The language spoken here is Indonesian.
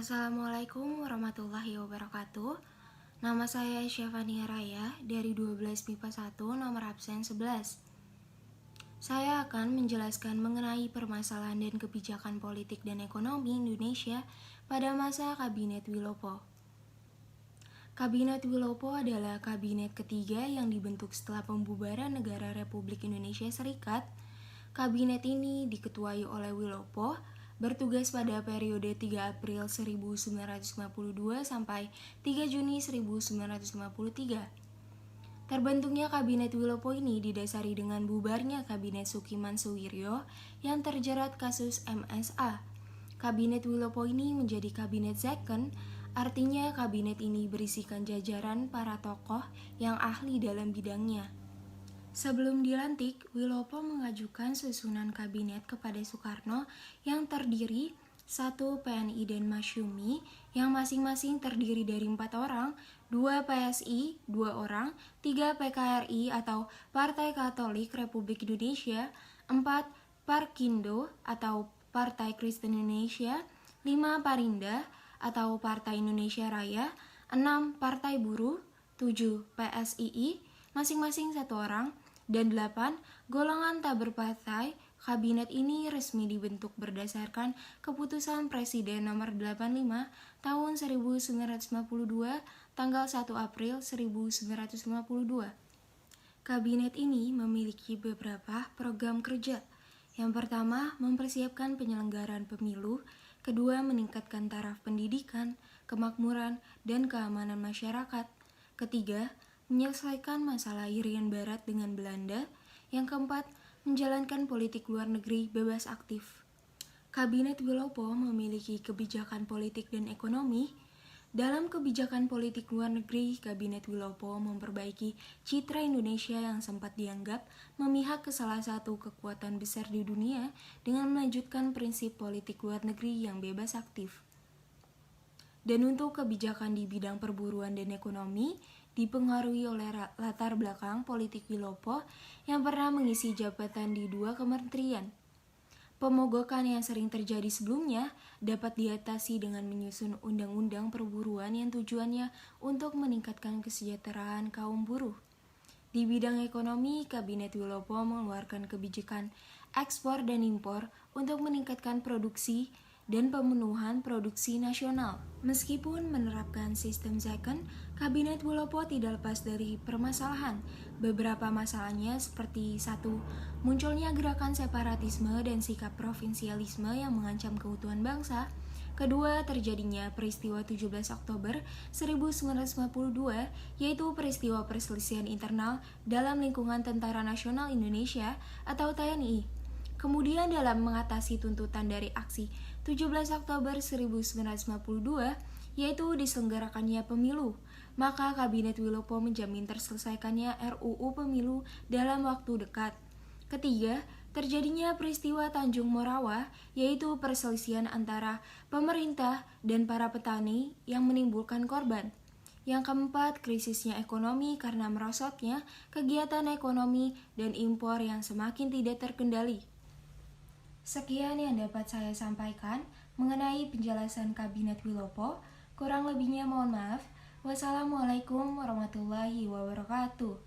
Assalamualaikum warahmatullahi wabarakatuh. Nama saya Syafania Raya dari 12 MIPA 1 nomor absen 11. Saya akan menjelaskan mengenai permasalahan dan kebijakan politik dan ekonomi Indonesia pada masa Kabinet Wilopo. Kabinet Wilopo adalah kabinet ketiga yang dibentuk setelah pembubaran Negara Republik Indonesia Serikat. Kabinet ini diketuai oleh Wilopo, bertugas pada periode 3 April 1952 sampai 3 Juni 1953. Terbentuknya Kabinet Wilopo ini didasari dengan bubarnya Kabinet Sukiman Suwiryo yang terjerat kasus MSA. Kabinet Wilopo ini menjadi kabinet second, artinya kabinet ini berisikan jajaran para tokoh yang ahli dalam bidangnya. Sebelum dilantik, Wilopo mengajukan susunan kabinet kepada Soekarno yang terdiri 1 PNI dan Masyumi yang masing-masing terdiri dari 4 orang, 2 PSI, 2 orang, 3 PKRI atau Partai Katolik Republik Indonesia, 4 Parkindo atau Partai Kristen Indonesia, 5 Parinda atau Partai Indonesia Raya, 6 Partai Buruh, 7 PSII, masing-masing 1 orang, dan 8 golongan tak berpartai. Kabinet ini resmi dibentuk berdasarkan Keputusan Presiden Nomor 85 Tahun 1952 tanggal 1 April 1952. Kabinet ini memiliki beberapa program kerja. Yang pertama, mempersiapkan penyelenggaraan pemilu. Kedua, meningkatkan taraf pendidikan, kemakmuran, dan keamanan masyarakat. Ketiga, menyelesaikan masalah Irian Barat dengan Belanda. Yang keempat, menjalankan politik luar negeri bebas aktif. Kabinet Wilopo memiliki kebijakan politik dan ekonomi. Dalam kebijakan politik luar negeri, Kabinet Wilopo memperbaiki citra Indonesia yang sempat dianggap memihak ke salah satu kekuatan besar di dunia dengan melanjutkan prinsip politik luar negeri yang bebas aktif. Dan untuk kebijakan di bidang perburuan dan ekonomi, dipengaruhi oleh latar belakang politik Wilopo yang pernah mengisi jabatan di 2 kementerian. Pemogokan yang sering terjadi sebelumnya dapat diatasi dengan menyusun undang-undang perburuan yang tujuannya untuk meningkatkan kesejahteraan kaum buruh. Di bidang ekonomi, Kabinet Wilopo mengeluarkan kebijakan ekspor dan impor untuk meningkatkan produksi dan pemenuhan produksi nasional. Meskipun menerapkan sistem second, Kabinet Wilopo tidak lepas dari permasalahan. Beberapa masalahnya seperti 1. Munculnya gerakan separatisme dan sikap provinsialisme yang mengancam keutuhan bangsa. Kedua, terjadinya peristiwa 17 Oktober 1952, yaitu peristiwa perselisihan internal dalam lingkungan Tentara Nasional Indonesia atau TNI. Kemudian dalam mengatasi tuntutan dari aksi 17 Oktober 1952, yaitu diselenggarakannya pemilu, maka Kabinet Wilopo menjamin terselesaikannya RUU Pemilu dalam waktu dekat. Ketiga, terjadinya peristiwa Tanjung Morawa, yaitu perselisihan antara pemerintah dan para petani yang menimbulkan korban. Yang keempat, krisisnya ekonomi karena merosotnya kegiatan ekonomi dan impor yang semakin tidak terkendali. Sekian yang dapat saya sampaikan mengenai penjelasan Kabinet Wilopo. Kurang lebihnya mohon maaf. Wassalamualaikum warahmatullahi wabarakatuh.